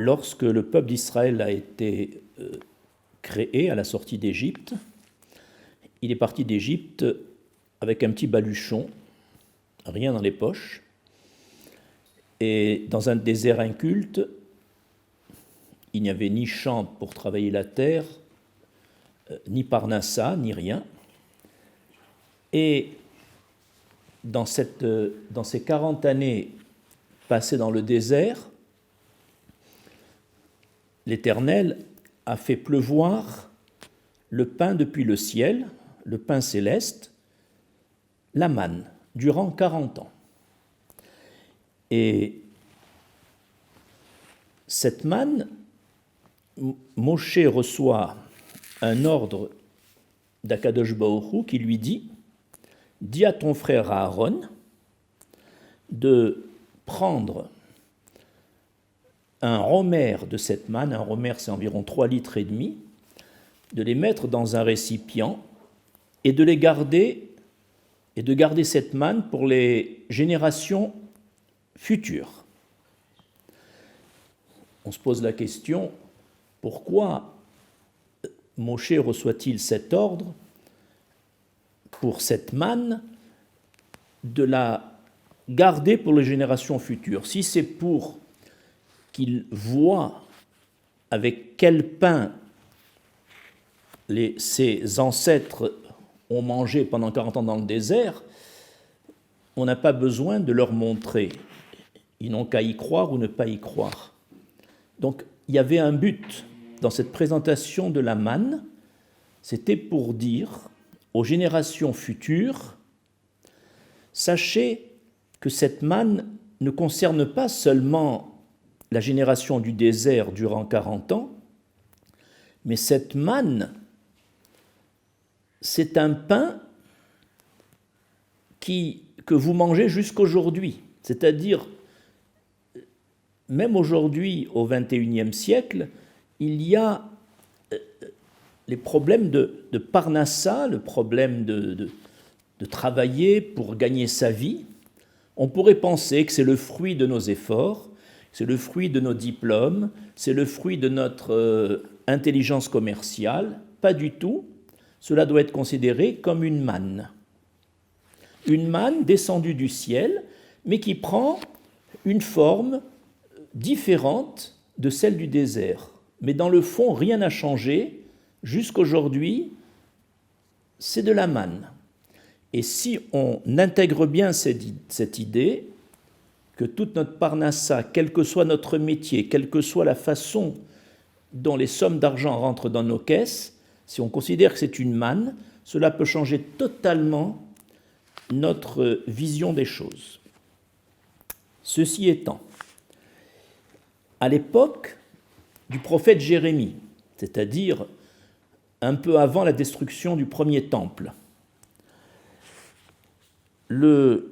lorsque le peuple d'Israël a été créé à la sortie d'Égypte, il est parti d'Égypte avec un petit baluchon, rien dans les poches, et dans un désert inculte, il n'y avait ni champ pour travailler la terre, ni parnassa, ni rien. Et dans ces 40 années passées dans le désert, l'Éternel a fait pleuvoir le pain depuis le ciel, le pain céleste, la manne, durant 40 ans. Et cette manne, Moshe reçoit un ordre d'Akadosh Baruch Hu qui lui dit « Dis à ton frère Aaron de prendre un romer de cette manne, un romer c'est environ 3,5 litres, de les mettre dans un récipient et de les garder, et de garder cette manne pour les générations futures. » On se pose la question, pourquoi Moshe reçoit-il cet ordre pour cette manne de la garder pour les générations futures? Si c'est pour qu'il voit avec quel pain ses ancêtres ont mangé pendant 40 ans dans le désert, on n'a pas besoin de leur montrer. Ils n'ont qu'à y croire ou ne pas y croire. Donc, il y avait un but dans cette présentation de la manne, c'était pour dire aux générations futures, sachez que cette manne ne concerne pas seulement la génération du désert durant 40 ans, mais cette manne, c'est un pain que vous mangez jusqu'aujourd'hui. C'est-à-dire, même aujourd'hui, au XXIe siècle, il y a les problèmes de parnassa, le problème de travailler pour gagner sa vie. On pourrait penser que c'est le fruit de nos efforts, c'est le fruit de nos diplômes, c'est le fruit de notre intelligence commerciale. Pas du tout. Cela doit être considéré comme une manne. Une manne descendue du ciel, mais qui prend une forme différente de celle du désert. Mais dans le fond, rien n'a changé. Jusqu'aujourd'hui, c'est de la manne. Et si on intègre bien cette idée, que toute notre parnassa, quel que soit notre métier, quelle que soit la façon dont les sommes d'argent rentrent dans nos caisses, si on considère que c'est une manne, cela peut changer totalement notre vision des choses. Ceci étant, à l'époque du prophète Jérémie, c'est-à-dire un peu avant la destruction du premier temple, le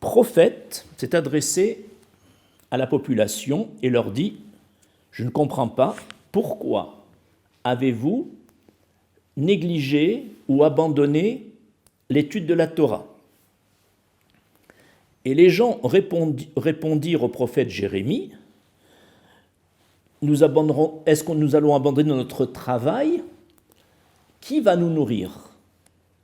prophète s'est adressé à la population et leur dit « Je ne comprends pas, pourquoi avez-vous négligé ou abandonné l'étude de la Torah ?» Et les gens répondirent au prophète Jérémie « Est-ce que nous allons abandonner notre travail? Qui va nous nourrir?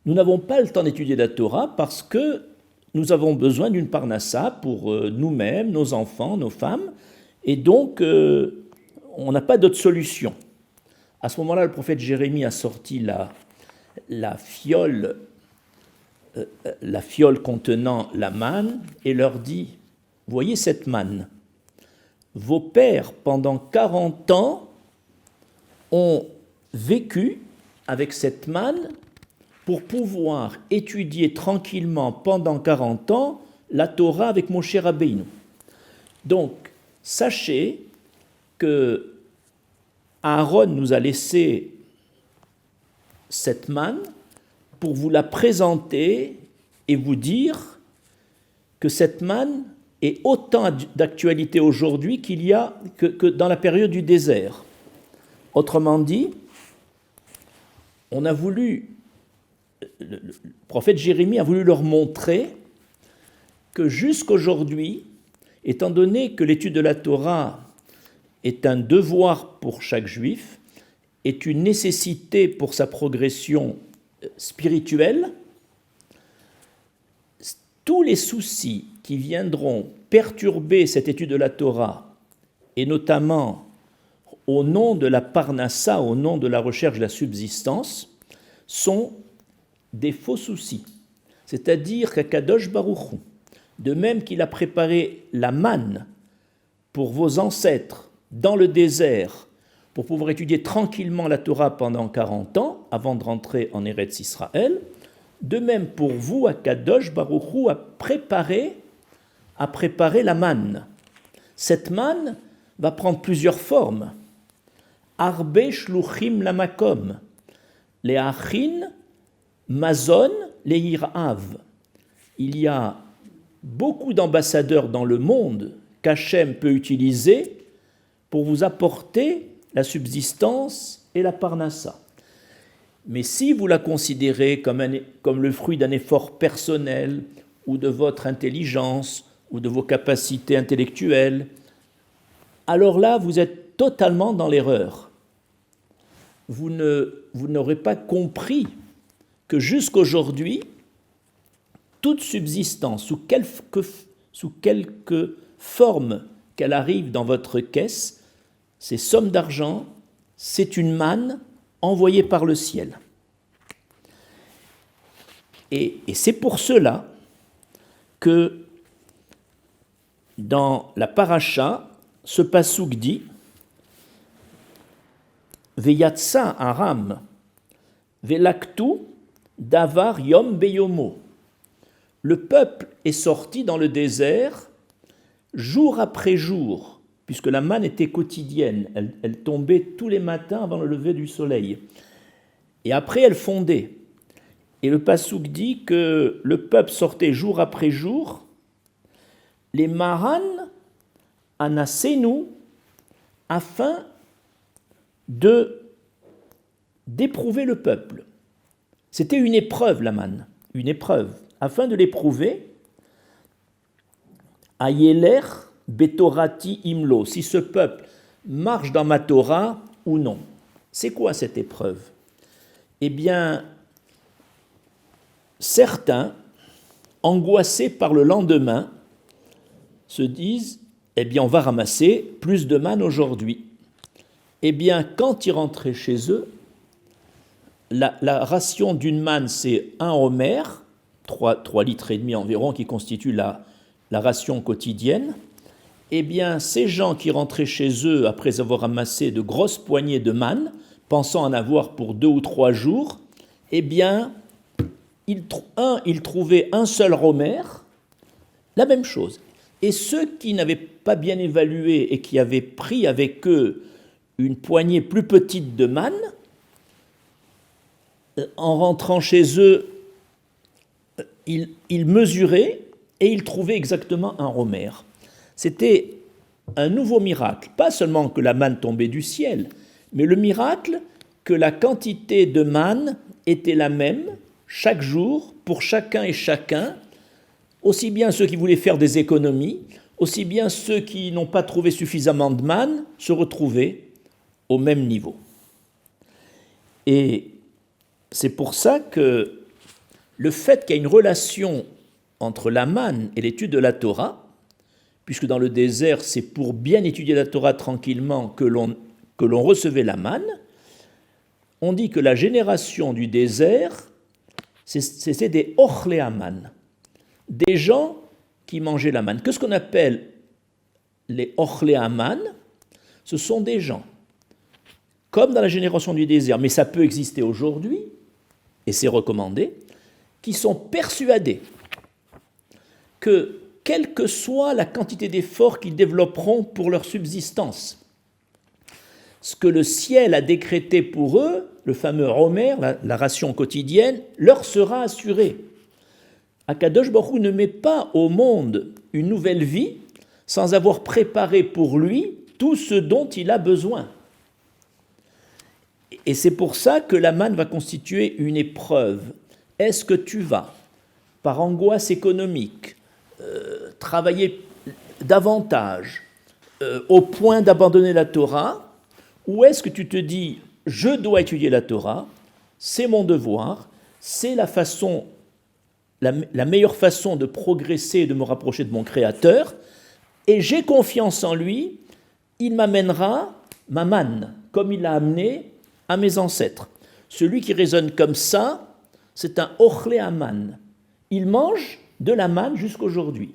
Nous n'avons pas le temps d'étudier la Torah parce que nous avons besoin d'une parnassa pour nous-mêmes, nos enfants, nos femmes, et donc on n'a pas d'autre solution. » À ce moment-là, le prophète Jérémie a sorti la fiole contenant la manne et leur dit « Voyez cette manne, vos pères, pendant 40 ans, ont vécu avec cette manne pour pouvoir étudier tranquillement pendant 40 ans la Torah avec Moshe Rabbeinu. Donc, sachez que Aaron nous a laissé cette manne pour vous la présenter et vous dire que cette manne est autant d'actualité aujourd'hui qu'il y a que dans la période du désert. Autrement dit, on a voulu, le prophète Jérémie a voulu leur montrer que jusqu'aujourd'hui, étant donné que l'étude de la Torah est un devoir pour chaque juif, est une nécessité pour sa progression spirituelle. Tous les soucis qui viendront perturber cette étude de la Torah, et notamment au nom de la parnassa, au nom de la recherche de la subsistance, sont des faux soucis. C'est-à-dire qu'Akadosh Baruch Hu, de même qu'il a préparé la manne pour vos ancêtres dans le désert, pour pouvoir étudier tranquillement la Torah pendant 40 ans, avant de rentrer en Eretz Israël, de même pour vous, Akadosh Baruch Hu a préparé la manne. Cette manne va prendre plusieurs formes. Arbe shluchim lamakom, les achin, mazon, les irav. Il y a beaucoup d'ambassadeurs dans le monde qu'Hachem peut utiliser pour vous apporter la subsistance et la parnassa. Mais si vous la considérez comme le fruit d'un effort personnel ou de votre intelligence ou de vos capacités intellectuelles, alors là, vous êtes totalement dans l'erreur. Vous n'aurez pas compris que jusqu'aujourd'hui, toute subsistance, sous quelque forme qu'elle arrive dans votre caisse, ces sommes d'argent, c'est une manne envoyée par le ciel. Et c'est pour cela que dans la paracha, ce passouk dit Veyatsa aram, velaktu davar yom beyomo. Le peuple est sorti dans le désert jour après jour, puisque la manne était quotidienne, elle tombait tous les matins avant le lever du soleil. Et après, elle fondait. Et le passouk dit que le peuple sortait jour après jour, les maran anasenu, afin d'éprouver le peuple. C'était une épreuve, la manne, une épreuve. Afin de l'éprouver, ayeler betorati imlo, si ce peuple marche dans ma Torah ou non. C'est quoi cette épreuve? Eh bien, certains, angoissés par le lendemain, se disent, eh bien, on va ramasser plus de manne aujourd'hui. Eh bien, quand ils rentraient chez eux, la ration d'une manne, c'est 1 homer, 3 litres et demi environ, qui constitue la ration quotidienne. Eh bien, ces gens qui rentraient chez eux après avoir ramassé de grosses poignées de manne, pensant en avoir pour 2 ou 3 jours, eh bien, ils trouvaient un seul homer, la même chose. Et ceux qui n'avaient pas bien évalué et qui avaient pris avec eux une poignée plus petite de manne, en rentrant chez eux, ils mesuraient et ils trouvaient exactement un homer. C'était un nouveau miracle, pas seulement que la manne tombait du ciel, mais le miracle que la quantité de manne était la même chaque jour pour chacun et chacun, aussi bien ceux qui voulaient faire des économies, aussi bien ceux qui n'ont pas trouvé suffisamment de manne se retrouvaient au même niveau. Et c'est pour ça que le fait qu'il y ait une relation entre la manne et l'étude de la Torah, puisque dans le désert, c'est pour bien étudier la Torah tranquillement que l'on recevait la manne, on dit que la génération du désert, c'était des ochlé aman, des gens qui mangeaient la manne. Qu'est-ce qu'on appelle les ochlé aman? Ce sont des gens, comme dans la génération du désert, mais ça peut exister aujourd'hui, et c'est recommandé, qui sont persuadés que, quelle que soit la quantité d'efforts qu'ils développeront pour leur subsistance, ce que le ciel a décrété pour eux, le fameux Homer, la ration quotidienne, leur sera assuré. Akadosh Baruch Hu ne met pas au monde une nouvelle vie sans avoir préparé pour lui tout ce dont il a besoin. Et c'est pour ça que la manne va constituer une épreuve. Est-ce que tu vas, par angoisse économique, travailler davantage, au point d'abandonner la Torah, ou est-ce que tu te dis, je dois étudier la Torah, c'est mon devoir, c'est la meilleure façon de progresser et de me rapprocher de mon Créateur, et j'ai confiance en lui, il m'amènera ma manne, comme il l'a amené à mes ancêtres. Celui qui raisonne comme ça, c'est un ochlé aman. Il mange de la manne jusqu'aujourd'hui.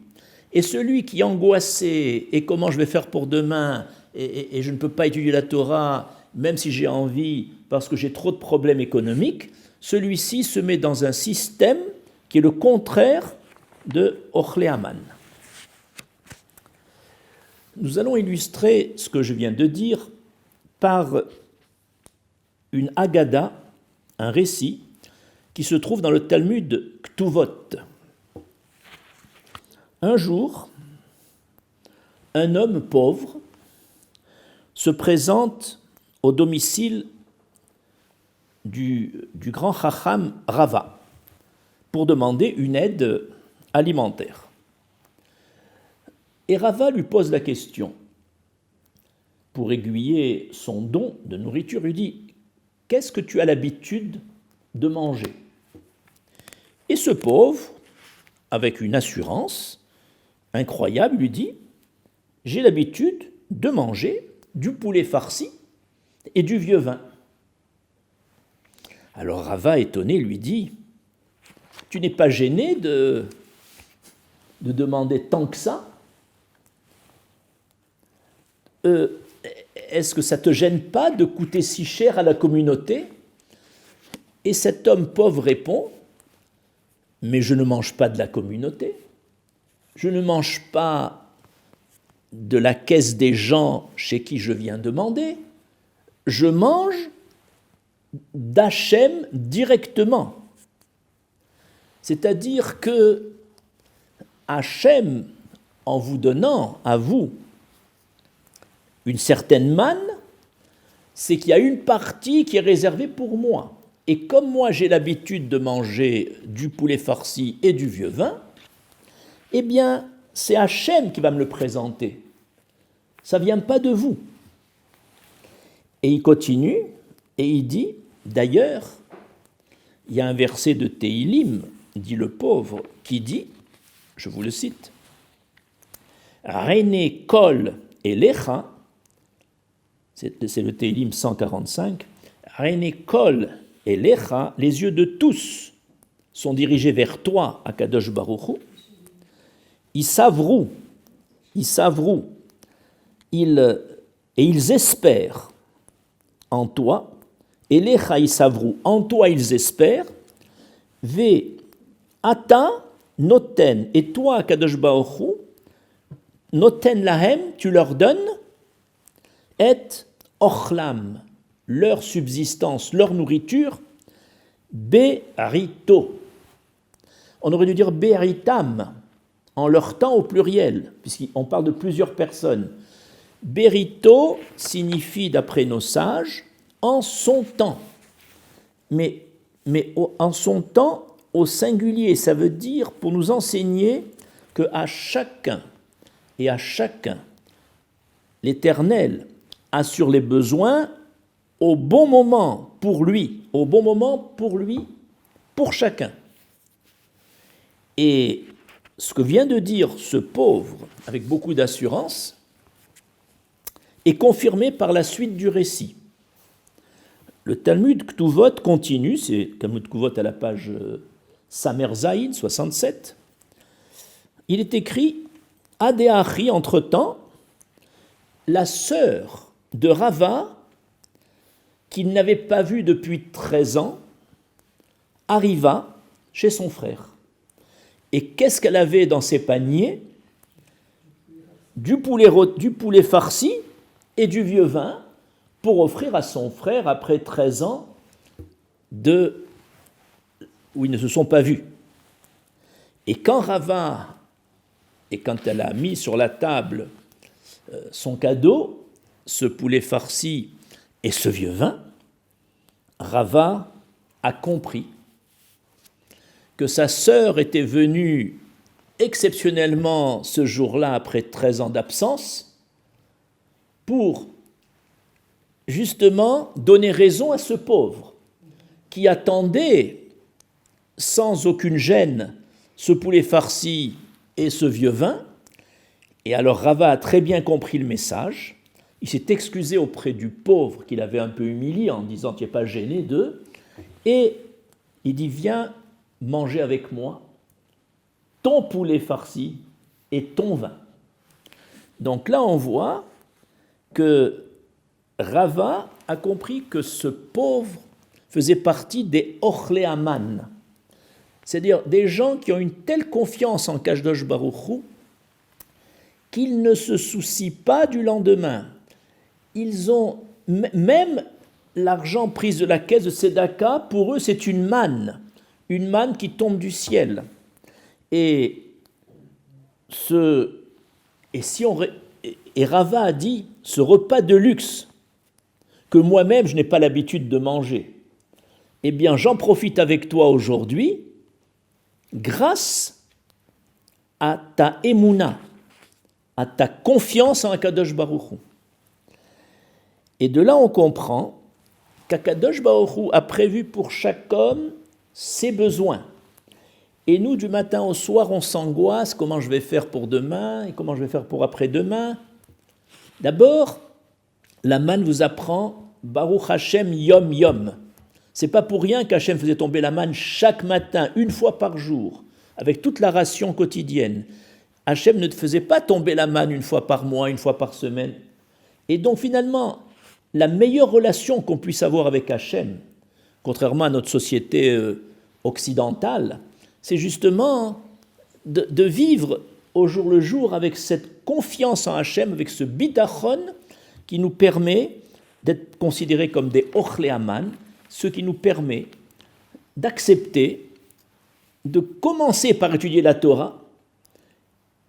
Et celui qui est angoissé, et comment je vais faire pour demain, et je ne peux pas étudier la Torah, même si j'ai envie, parce que j'ai trop de problèmes économiques, celui-ci se met dans un système qui est le contraire de ochlé aman. Nous allons illustrer ce que je viens de dire par une Haggadah, un récit, qui se trouve dans le Talmud Ktuvot. Un jour, un homme pauvre se présente au domicile du grand Chacham Rava pour demander une aide alimentaire. Et Rava lui pose la question. Pour aiguiller son don de nourriture, lui dit « Qu'est-ce que tu as l'habitude de manger ?» Et ce pauvre, avec une assurance incroyable, lui dit « J'ai l'habitude de manger du poulet farci et du vieux vin. » Alors Rava, étonné, lui dit « Tu n'es pas gêné de demander tant que ça ? Est-ce que ça ne te gêne pas de coûter si cher à la communauté ?» Et cet homme pauvre répond « Mais je ne mange pas de la communauté, je ne mange pas de la caisse des gens chez qui je viens demander, je mange d'Hachem directement. » C'est-à-dire que Hachem, en vous donnant à vous une certaine manne, c'est qu'il y a une partie qui est réservée pour moi. Et comme moi j'ai l'habitude de manger du poulet farci et du vieux vin, eh bien c'est Hachem qui va me le présenter. Ça ne vient pas de vous. Et il continue et il dit, d'ailleurs, il y a un verset de Téhilim, dit le pauvre, qui dit, je vous le cite, « René kol elecha » c'est le Téhilim 145, « René kol elecha » les yeux de tous sont dirigés vers toi, Akadosh Baruch Hu, ils savrou, et ils espèrent en toi, elecha isavrou, en toi ils espèrent, ve ata noten, et toi, Akadosh Baruch Hu, noten lahem, tu leur donnes, et ochlam, leur subsistance, leur nourriture, berito. On aurait dû dire beritam, en leur temps au pluriel, puisqu'on parle de plusieurs personnes. Berito signifie, d'après nos sages, en son temps. Mais en son temps, au singulier, ça veut dire pour nous enseigner qu'à chacun et à chacun, l'Éternel assure les besoins au bon moment pour lui, pour chacun. Et ce que vient de dire ce pauvre, avec beaucoup d'assurance, est confirmé par la suite du récit. Le Talmud Ktuvot continue, c'est Talmud Ktuvot à la page Samer Zayin, 67. Il est écrit « Adéachi, entre-temps, la sœur de Rava, qu'il n'avait pas vue depuis 13 ans, arriva chez son frère. Et qu'est-ce qu'elle avait dans ses paniers ? Du poulet farci et du vieux vin pour offrir à son frère après 13 ans où ils ne se sont pas vus. Et quand elle a mis sur la table son cadeau, ce poulet farci et ce vieux vin, Rava a compris que sa sœur était venue exceptionnellement ce jour-là après 13 ans d'absence pour justement donner raison à ce pauvre qui attendait sans aucune gêne ce poulet farci et ce vieux vin. Et alors Rava a très bien compris le message. Il s'est excusé auprès du pauvre qu'il avait un peu humilié en disant « Tu n'es pas gêné d'eux ». Et il dit « Viens manger avec moi ton poulet farci et ton vin ». Donc là, on voit que Rava a compris que ce pauvre faisait partie des Ochléaman, c'est-à-dire des gens qui ont une telle confiance en Kadosh Baruch Hu qu'ils ne se soucient pas du lendemain. Ils ont même l'argent pris de la caisse de Tzedaka, pour eux c'est une manne qui tombe du ciel. Et Rava a dit, ce repas de luxe que moi-même je n'ai pas l'habitude de manger, eh bien j'en profite avec toi aujourd'hui grâce à ta émouna, à ta confiance en Akadosh Baruch Hu. Et de là on comprend qu'Akadosh Baruch Hu a prévu pour chaque homme ses besoins. Et nous, du matin au soir, on s'angoisse, comment je vais faire pour demain et comment je vais faire pour après-demain. D'abord, la manne vous apprend Baruch Hashem Yom Yom. C'est pas pour rien qu'Hachem faisait tomber la manne chaque matin, une fois par jour, avec toute la ration quotidienne. Hachem ne faisait pas tomber la manne une fois par mois, une fois par semaine. Et donc finalement, la meilleure relation qu'on puisse avoir avec Hachem, contrairement à notre société occidentale, c'est justement de vivre au jour le jour avec cette confiance en Hachem, avec ce bitachon qui nous permet d'être considérés comme des Ochléaman, ce qui nous permet d'accepter, de commencer par étudier la Torah,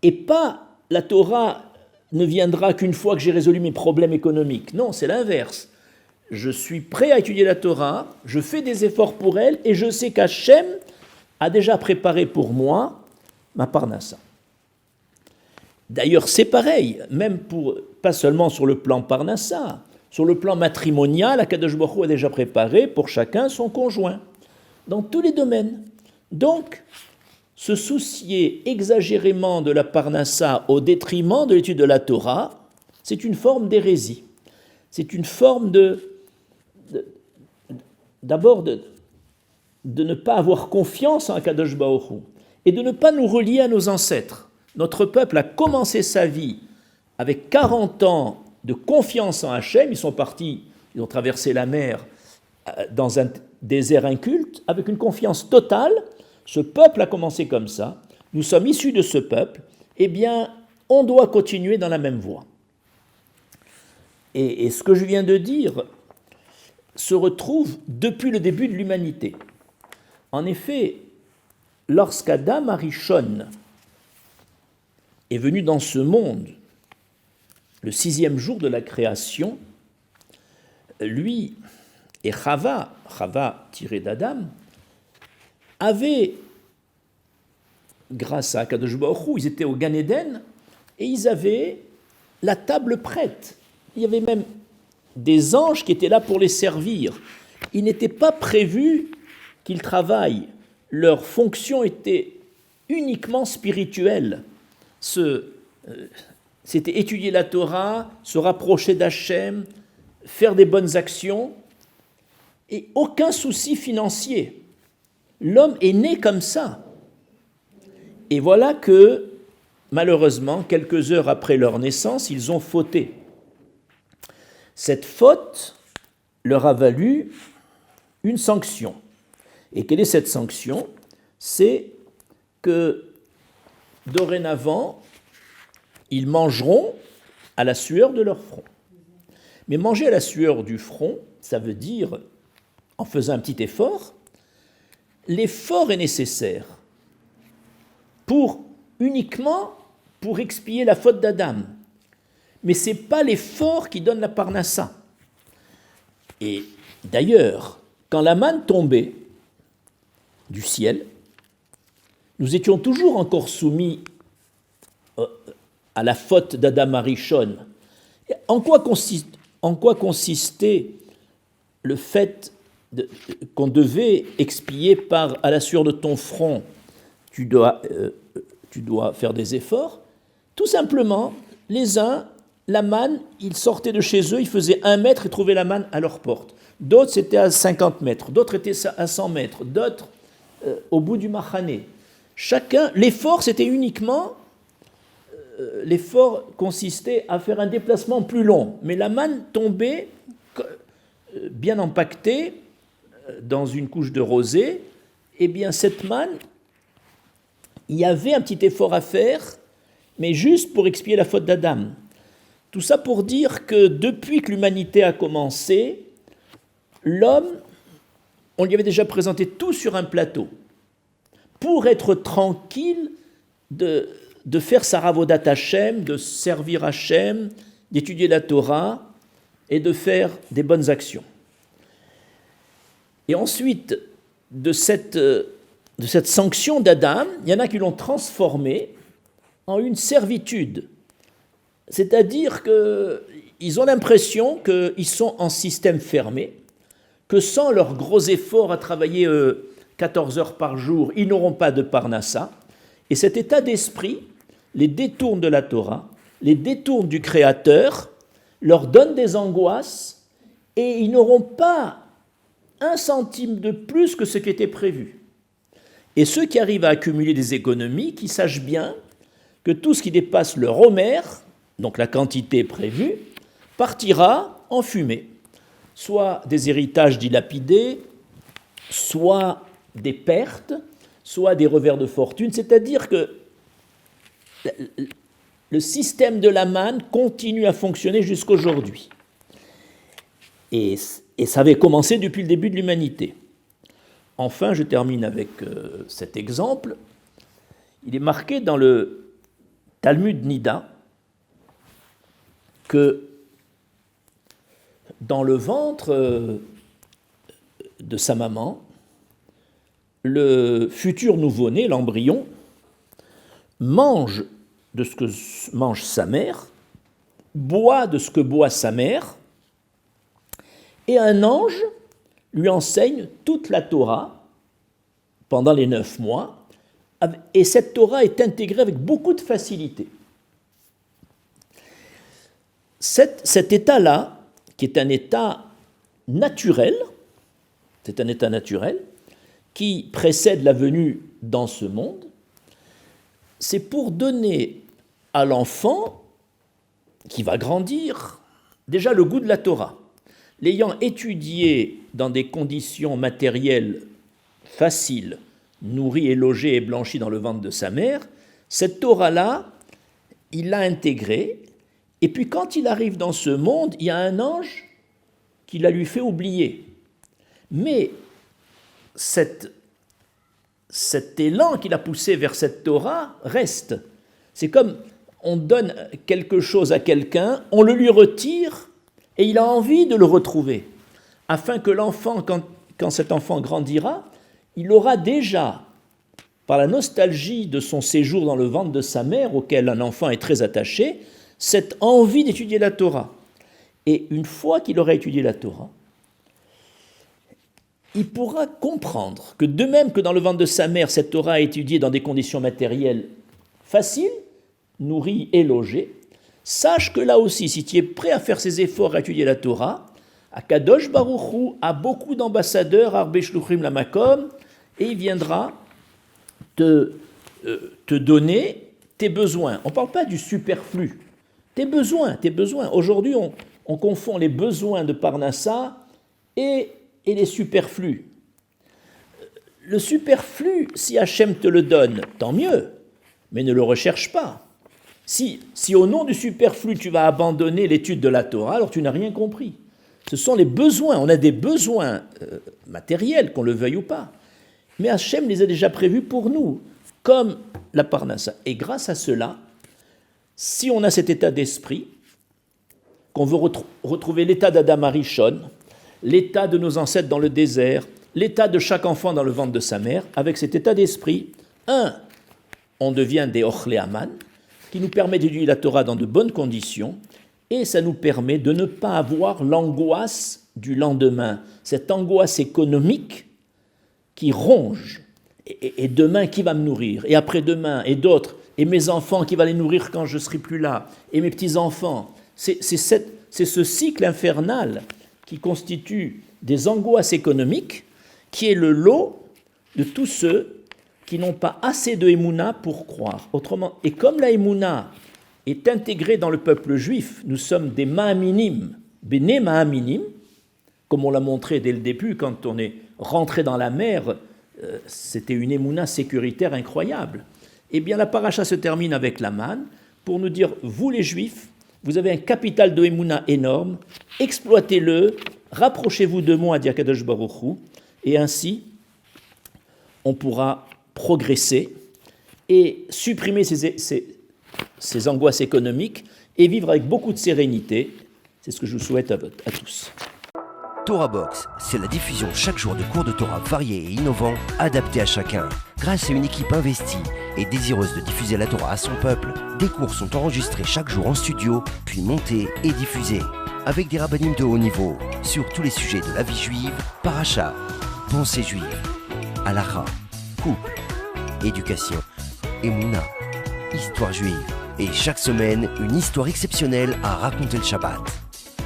et pas la Torah ne viendra qu'une fois que j'ai résolu mes problèmes économiques. Non, c'est l'inverse. Je suis prêt à étudier la Torah, je fais des efforts pour elle, et je sais qu'Hachem a déjà préparé pour moi ma parnassa. D'ailleurs, c'est pareil, même pas seulement sur le plan parnassa, sur le plan matrimonial, Akadosh Baruch Hu a déjà préparé pour chacun son conjoint, dans tous les domaines. Donc, se soucier exagérément de la parnassa au détriment de l'étude de la Torah, c'est une forme d'hérésie. C'est une forme d'abord de ne pas avoir confiance en Akadosh Baruch Hu et de ne pas nous relier à nos ancêtres. Notre peuple a commencé sa vie avec 40 ans de confiance en Hachem. Ils sont partis, ils ont traversé la mer dans un désert inculte avec une confiance totale. Ce peuple a commencé comme ça. Nous sommes issus de ce peuple. Eh bien, on doit continuer dans la même voie. Et ce que je viens de dire se retrouve depuis le début de l'humanité. En effet, lorsqu'Adam Arishon est venu dans ce monde, le 6e jour de la création, lui et Chava tiré d'Adam, avaient, grâce à Akadosh Baruch Hu, ils étaient au Gan Eden et ils avaient la table prête. Il y avait même des anges qui étaient là pour les servir. Il n'était pas prévu qu'ils travaillent. Leur fonction était uniquement spirituelle. C'était étudier la Torah, se rapprocher d'Hachem, faire des bonnes actions, et aucun souci financier. L'homme est né comme ça. Et voilà que, malheureusement, quelques heures après leur naissance, ils ont fauté. Cette faute leur a valu une sanction. Et quelle est cette sanction? C'est que, dorénavant, ils mangeront à la sueur de leur front. Mais manger à la sueur du front, ça veut dire, en faisant un petit effort, l'effort est nécessaire uniquement pour expier la faute d'Adam. Mais ce n'est pas l'effort qui donne la parnassa. Et d'ailleurs, quand la manne tombait du ciel, nous étions toujours encore soumis à la faute d'Adam Arishon. En quoi consistait le fait qu'on devait expier par « à la sueur de ton front, tu dois faire des efforts », tout simplement, les uns, la manne, ils sortaient de chez eux, ils faisaient 1 mètre et trouvaient la manne à leur porte. D'autres, c'était à 50 mètres, d'autres étaient à 100 mètres, d'autres au bout du Mahané. Chacun, l'effort, c'était uniquement, l'effort consistait à faire un déplacement plus long, mais la manne tombait bien empaquetée dans une couche de rosée. Eh bien, cette manne, il y avait un petit effort à faire, mais juste pour expier la faute d'Adam. Tout ça pour dire que depuis que l'humanité a commencé, l'homme, on lui avait déjà présenté tout sur un plateau, pour être tranquille de faire sa ravodat Hashem, de servir Hashem, d'étudier la Torah et de faire des bonnes actions. Et ensuite, de cette sanction d'Adam, il y en a qui l'ont transformée en une servitude. C'est-à-dire qu'ils ont l'impression qu'ils sont en système fermé, que sans leurs gros efforts à travailler 14 heures par jour, ils n'auront pas de parnassa. Et cet état d'esprit les détourne de la Torah, les détourne du Créateur, leur donne des angoisses, et ils n'auront pas 1 centime de plus que ce qui était prévu. Et ceux qui arrivent à accumuler des économies, qui sachent bien que tout ce qui dépasse leur homère, donc la quantité prévue, partira en fumée. Soit des héritages dilapidés, soit des pertes, soit des revers de fortune. C'est-à-dire que le système de la manne continue à fonctionner jusqu'aujourd'hui. Et ça avait commencé depuis le début de l'humanité. Enfin, je termine avec cet exemple. Il est marqué dans le Talmud Nida que dans le ventre de sa maman, le futur nouveau-né, l'embryon, mange de ce que mange sa mère, boit de ce que boit sa mère, et un ange lui enseigne toute la Torah pendant les 9 mois, et cette Torah est intégrée avec beaucoup de facilité. Cet état-là, qui est un état naturel, c'est un état naturel, qui précède la venue dans ce monde, c'est pour donner à l'enfant qui va grandir déjà le goût de la Torah. L'ayant étudié dans des conditions matérielles faciles, nourri et logé et blanchi dans le ventre de sa mère, cette Torah-là, il l'a intégrée, et puis quand il arrive dans ce monde, il y a un ange qui la lui fait oublier. Mais cet élan qu'il a poussé vers cette Torah reste. C'est comme on donne quelque chose à quelqu'un, on le lui retire, et il a envie de le retrouver, afin que l'enfant, quand cet enfant grandira, il aura déjà, par la nostalgie de son séjour dans le ventre de sa mère, auquel un enfant est très attaché, cette envie d'étudier la Torah. Et une fois qu'il aura étudié la Torah, il pourra comprendre que de même que dans le ventre de sa mère, cette Torah est étudiée dans des conditions matérielles faciles, nourrie et logée, sache que là aussi, si tu es prêt à faire ses efforts à étudier la Torah, Akadosh Baruch Hu a beaucoup d'ambassadeurs, Arbe Shluchim Lamakom, et il viendra te donner tes besoins. On ne parle pas du superflu. Tes besoins. Aujourd'hui, on confond les besoins de Parnassa et les superflus. Le superflu, si Hachem te le donne, tant mieux, mais ne le recherche pas. Si au nom du superflu, tu vas abandonner l'étude de la Torah, alors tu n'as rien compris. Ce sont les besoins. On a des besoins matériels, qu'on le veuille ou pas. Mais Hachem les a déjà prévus pour nous, comme la Parnassa. Et grâce à cela, si on a cet état d'esprit, qu'on veut retrouver l'état d'Adam Arishon, l'état de nos ancêtres dans le désert, l'état de chaque enfant dans le ventre de sa mère, avec cet état d'esprit, on devient des Ochlé Aman, qui nous permet d'étudier la Torah dans de bonnes conditions, et ça nous permet de ne pas avoir l'angoisse du lendemain, cette angoisse économique qui ronge. Et demain, qui va me nourrir? Et après-demain, et d'autres, et mes enfants, qui va les nourrir quand je ne serai plus là? Et mes petits-enfants? C'est ce cycle infernal qui constitue des angoisses économiques, qui est le lot de tous ceux qui n'ont pas assez de Emouna pour croire. Autrement, et comme la Emouna est intégrée dans le peuple juif, nous sommes des Ma'aminim, Bene Ma'aminim, comme on l'a montré dès le début, quand on est rentré dans la mer, c'était une Emouna sécuritaire incroyable. Eh bien, la paracha se termine avec la manne pour nous dire, vous les Juifs, vous avez un capital de Emouna énorme, exploitez-le, rapprochez-vous de moi, dit Akadosh Baruch Hu, et ainsi, on pourra progresser et supprimer ces angoisses économiques et vivre avec beaucoup de sérénité. C'est ce que je vous souhaite à tous. Torah Box, c'est la diffusion chaque jour de cours de Torah variés et innovants, adaptés à chacun. Grâce à une équipe investie et désireuse de diffuser la Torah à son peuple, des cours sont enregistrés chaque jour en studio, puis montés et diffusés. Avec des rabbinim de haut niveau, sur tous les sujets de la vie juive, paracha, pensée juive, halakha, couple, éducation, Emouna, histoire juive. Et chaque semaine, une histoire exceptionnelle à raconter le Shabbat.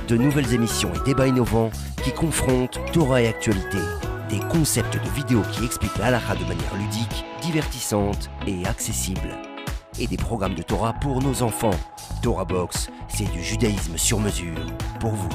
De nouvelles émissions et débats innovants qui confrontent Torah et actualité. Des concepts de vidéos qui expliquent la halakha de manière ludique, divertissante et accessible. Et des programmes de Torah pour nos enfants. Torah Box, c'est du judaïsme sur mesure pour vous.